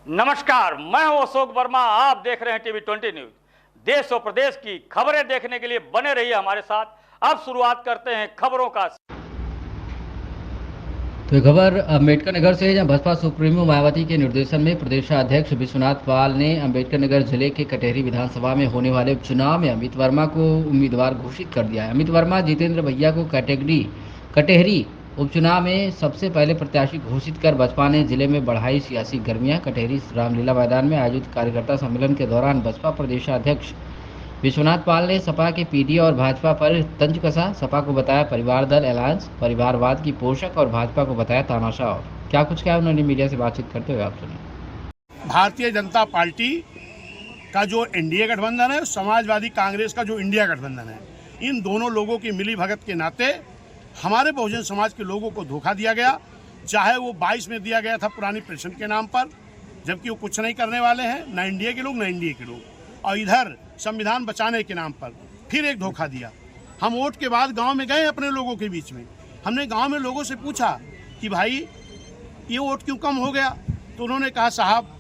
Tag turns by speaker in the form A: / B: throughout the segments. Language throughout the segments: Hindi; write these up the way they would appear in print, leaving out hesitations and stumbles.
A: नमस्कार, मैं हूं अशोक वर्मा। आप देख रहे हैं टीवी 20 न्यूज। देश और प्रदेश की खबरें देखने के लिए बने रहिए हमारे साथ। अब शुरुआत करते हैं खबरों का।
B: तो खबर अम्बेडकर नगर से, जहां बसपा सुप्रीमो मायावती के निर्देशन में प्रदेशाध्यक्ष विश्वनाथ पाल ने अम्बेडकर नगर जिले के कटेहरी विधानसभा में होने वाले उपचुनाव में अमित वर्मा को उम्मीदवार घोषित कर दिया है। अमित वर्मा जितेंद्र भैया को कटेहरी उपचुनाव में सबसे पहले प्रत्याशी घोषित कर बसपा ने जिले में बढ़ाई सियासी गर्मियां। कटेहरी रामलीला मैदान में आयोजित कार्यकर्ता सम्मेलन के दौरान बसपा प्रदेशाध्यक्ष विश्वनाथ पाल ने सपा के पीडी और भाजपा पर तंज कसा। सपा को बताया परिवार दल अलायंस, परिवारवाद की पोषक, और भाजपा को बताया तानाशाह। और क्या कुछ कहा उन्होंने मीडिया से बातचीत करते हुए, आप सुनिए।
C: भारतीय जनता पार्टी का जो एनडीए गठबंधन है, समाजवादी कांग्रेस का जो इंडिया गठबंधन है, इन दोनों लोगों की मिली भगत के नाते हमारे बहुजन समाज के लोगों को धोखा दिया गया। चाहे वो 22 में दिया गया था पुरानी पेंशन के नाम पर, जबकि वो कुछ नहीं करने वाले हैं, न इंडिया के लोग न इंडिया के लोग, और इधर संविधान बचाने के नाम पर फिर एक धोखा दिया। हम वोट के बाद गांव में गए अपने लोगों के बीच में, हमने गांव में लोगों से पूछा कि भाई ये वोट क्यों कम हो गया। तो उन्होंने कहा साहब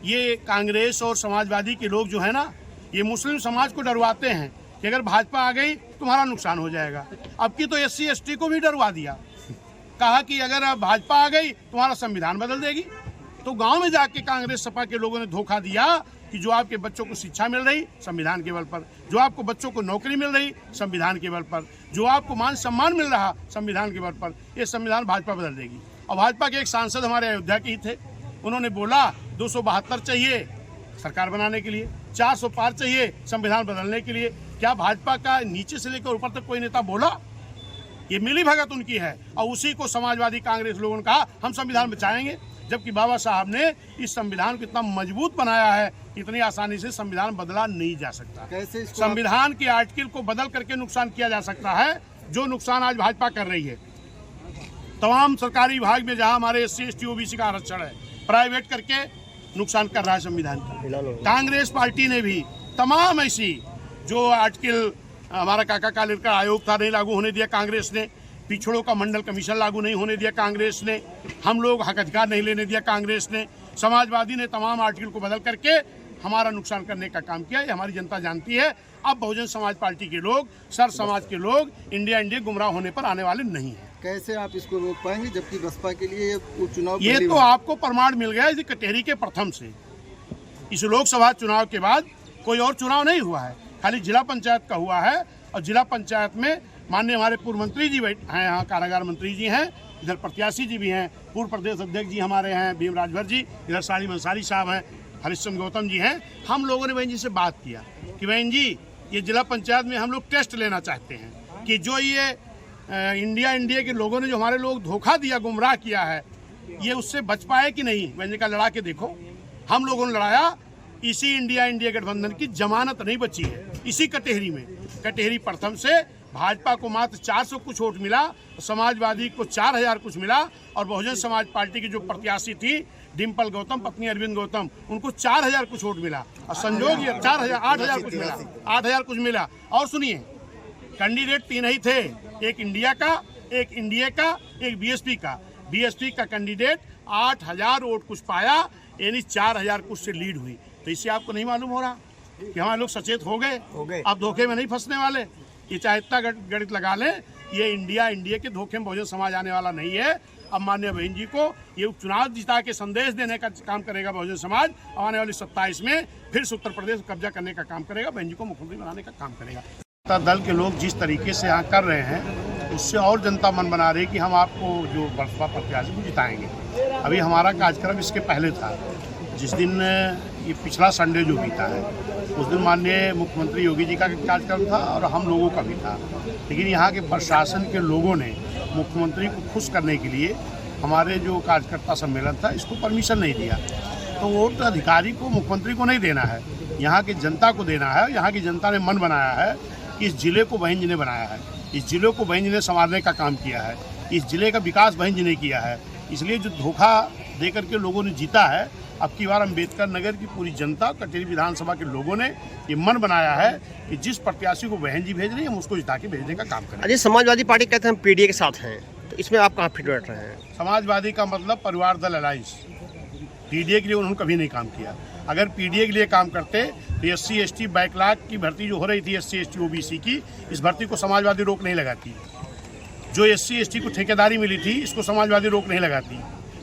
C: ये कांग्रेस और समाजवादी के लोग जो है ना, ये मुस्लिम समाज को डरवाते हैं कि अगर भाजपा आ गई तुम्हारा नुकसान हो जाएगा। अब की तो SC ST को भी डरवा दिया, कहा कि अगर भाजपा आ गई तुम्हारा संविधान बदल देगी। तो गांव में जाके कांग्रेस सपा के लोगों ने धोखा दिया कि जो आपके बच्चों को शिक्षा मिल रही संविधान के बल पर, जो आपको बच्चों को नौकरी मिल रही संविधान के बल पर, जो आपको मान सम्मान मिल रहा संविधान के बल पर, ये संविधान भाजपा बदल देगी। और भाजपा के एक सांसद हमारे अयोध्या के ही थे, उन्होंने बोला 272 चाहिए सरकार बनाने के लिए, 400 पार चाहिए संविधान बदलने के लिए। क्या भाजपा का नीचे से लेकर ऊपर तक कोई नेता बोला? ये मिली भगत उनकी है। और उसी को समाजवादी कांग्रेस लोगों ने कहा हम संविधान बचाएंगे, जबकि बाबा साहब ने इस संविधान को इतना मजबूत बनाया है, इतनी आसानी से संविधान बदला नहीं जा सकता। कैसे संविधान के आर्टिकल को बदल करके नुकसान किया जा सकता है, जो नुकसान आज भाजपा कर रही है। तमाम सरकारी विभाग में जहां हमारे SC ST OBC का आरक्षण है, प्राइवेट करके नुकसान कर रहा है संविधान का। कांग्रेस पार्टी ने भी तमाम ऐसी जो आर्टिकल हमारा काका कालेलकर आयोग था नहीं लागू होने दिया कांग्रेस ने, पिछड़ों का मंडल कमीशन लागू नहीं होने दिया कांग्रेस ने, हम लोग हक अधिकार नहीं लेने दिया कांग्रेस ने, समाजवादी ने तमाम आर्टिकल को बदल करके हमारा नुकसान करने का काम किया। ये हमारी जनता जानती है। अब बहुजन समाज पार्टी के लोग, सर समाज के लोग इंडिया गुमराह होने पर आने वाले नहीं है।
D: कैसे आप इसको रोक पाएंगे, जबकि बसपा के लिए चुनाव
C: ये तो आपको प्रमाण मिल गया इस कटेहरी के प्रथम से। इस लोकसभा चुनाव के बाद कोई और चुनाव नहीं हुआ है, खाली जिला पंचायत का हुआ है। और जिला पंचायत में माननीय हमारे पूर्व मंत्री जी हैं, यहाँ कारागार मंत्री जी हैं, इधर प्रत्याशी जी भी हैं, पूर्व प्रदेश अध्यक्ष जी हमारे हैं भीम राजभर जी, इधर सालिम अंसारी साहब हैं, हरिश्चंद्र गौतम जी हैं। हम लोगों ने बहन जी से बात किया कि बहन जी ये जिला पंचायत में हम लोग टेस्ट लेना चाहते हैं कि जो ये इंडिया के लोगों ने जो हमारे लोग धोखा दिया, गुमराह किया है, ये उससे बच पाए कि नहीं। बहन जी का लड़ा के देखो, हम लोगों ने लड़ाया, इसी इंडिया गठबंधन की जमानत नहीं बची है। इसी कटेहरी में, कटेहरी प्रथम से भाजपा को मात्र 400 कुछ वोट मिला, समाजवादी को 4000 कुछ मिला, और बहुजन समाज पार्टी की जो प्रत्याशी थी डिम्पल गौतम, पत्नी अरविंद गौतम, उनको 4000 कुछ वोट मिला। और संजोग ये 8000 कुछ मिला, 8000 कुछ मिला। और सुनिए, कैंडिडेट 3 ही थे, एक इंडिया का, एक इंडिया का, एक BSP का। BSP का कैंडिडेट 8000 वोट कुछ पाया, यानी 4000 कुछ से लीड हुई। तो इससे आपको नहीं मालूम हो रहा कि हमारे लोग सचेत हो गए, अब धोखे में नहीं फंसने वाले। ये चाहे इतना गणित लगा लें, ये इंडिया के धोखे में बहुजन समाज आने वाला नहीं है। अब माननीय बहन जी को ये उपचुनाव जिता के संदेश देने का काम करेगा बहुजन समाज। आने वाली 27 में फिर से उत्तर प्रदेश कब्जा करने का काम करेगा, बहन जी को मुख्यमंत्री बनाने का काम करेगा। दल के लोग जिस तरीके से यहाँ कर रहे हैं, उससे और जनता मन बना रही है कि हम आपको जो बसपा प्रत्याशी को जिताएंगे। अभी हमारा कार्यक्रम इसके पहले था, जिस दिन ये पिछला संडे जो बीता है, उस दिन माननीय मुख्यमंत्री योगी जी का कार्यक्रम था और हम लोगों का भी था। लेकिन यहाँ के प्रशासन के लोगों ने मुख्यमंत्री को खुश करने के लिए हमारे जो कार्यकर्ता सम्मेलन था, इसको परमिशन नहीं दिया। तो वोट अधिकारी को, मुख्यमंत्री को नहीं देना है, यहाँ की जनता को देना है। यहाँ की जनता ने मन बनाया है कि इस जिले को बहन जी ने बनाया है, इस जिले को बहन जी ने संवारने का काम किया है, इस जिले का विकास बहन जी ने किया है। इसलिए जो धोखा दे करके लोगों ने जीता है, अब की बार अम्बेडकर नगर की पूरी जनता, कटेहरी विधानसभा के लोगों ने ये मन बनाया है कि जिस प्रत्याशी को बहन जी भेज रही है, हम उसको जिता के भेजने का काम करें।
E: अजय, समाजवादी पार्टी कहते हैं हम PDA के साथ हैं, तो इसमें आप कहाँ फिट बैठ रहे हैं?
C: समाजवादी का मतलब परिवार दल अलायंस, पीडीए के लिए उन्होंने कभी नहीं काम किया। अगर पीडीए के लिए काम करते तो SC ST बैकलॉग की भर्ती जो हो रही थी SC ST OBC की, इस भर्ती को समाजवादी रोक नहीं लगाती। जो SC ST को ठेकेदारी मिली थी, इसको समाजवादी रोक नहीं लगाती।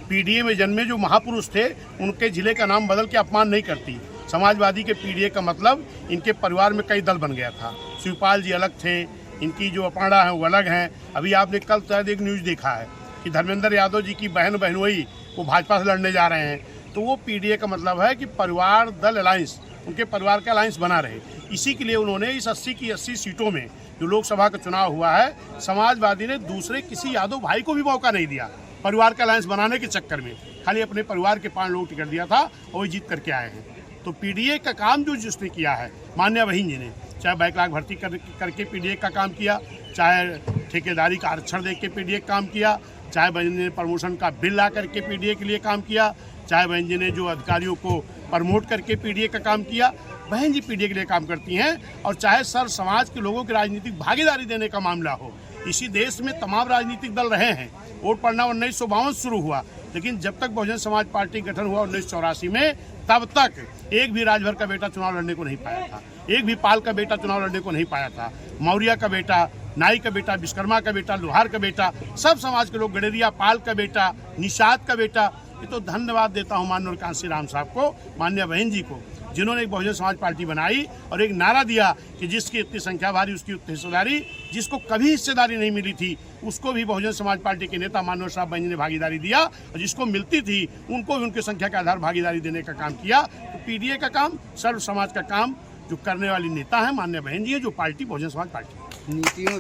C: पीडीए में जन्मे जो महापुरुष थे, उनके जिले का नाम बदल के अपमान नहीं करती। समाजवादी के पीडीए का मतलब इनके परिवार में कई दल बन गया था। शिवपाल जी अलग थे, इनकी जो अपाड़ा है वो अलग हैं। अभी आपने कल शायद एक न्यूज़ देखा है कि धर्मेंद्र यादव जी की बहन बहनोई वो भाजपा से लड़ने जा रहे हैं। तो वो पीडीए का मतलब है कि परिवार दल अलायंस, उनके परिवार का अलायंस बना रहे। इसी के लिए उन्होंने इस 80 की 80 सीटों में जो लोकसभा का चुनाव हुआ है, समाजवादी ने दूसरे किसी यादव भाई को भी मौका नहीं दिया परिवार का अलायंस बनाने के चक्कर में। खाली अपने परिवार के 5 लोग टिकट दिया था और वो जीत करके आए हैं। तो पीडीए का काम जो जिसने किया है, मान्या बहिन जी ने, चाहे बैकलॉग भर्ती करके पीडीए का काम किया, चाहे ठेकेदारी का आरक्षण दे के पीडीए का काम किया, चाहे बहन जी ने प्रमोशन का बिल ला करके पीडीए के लिए काम किया, चाहे बहन जी ने जो अधिकारियों को प्रमोट करके पीडीए का काम किया, बहन जी पीडीए के लिए काम करती हैं। और चाहे सर समाज के लोगों की राजनीतिक भागीदारी देने का मामला हो, इसी देश में तमाम राजनीतिक दल रहे हैं। वोट पड़ना 1952 शुरू हुआ, लेकिन जब तक बहुजन समाज पार्टी गठन हुआ 1984 में, तब तक एक भी राजभर का बेटा चुनाव लड़ने को नहीं पाया था, एक भी पाल का बेटा चुनाव लड़ने को नहीं पाया था। मौर्य का बेटा, नाई का बेटा, विश्वकर्मा का बेटा, लोहार का बेटा, सब समाज के लोग, गडेरिया पाल का बेटा, निषाद का बेटा। ये तो धन्यवाद देता हूँ माननीय कांसी राम साहब को, मान्य बहन जी को, जिन्होंने एक बहुजन समाज पार्टी बनाई और एक नारा दिया कि जिसकी इतनी संख्या भारी उसकी उतनी हिस्सेदारी। जिसको कभी हिस्सेदारी नहीं मिली थी उसको भी बहुजन समाज पार्टी के नेता माननीय साहब बहन जी ने भागीदारी दिया, और जिसको मिलती थी उनको भी उनकी संख्या के आधार भागीदारी देने का काम किया। तो पीडीए का काम, सर्व समाज का काम जो करने वाली नेता है मान्य बहन जी है, जो पार्टी बहुजन समाज पार्टी।
D: नीतियों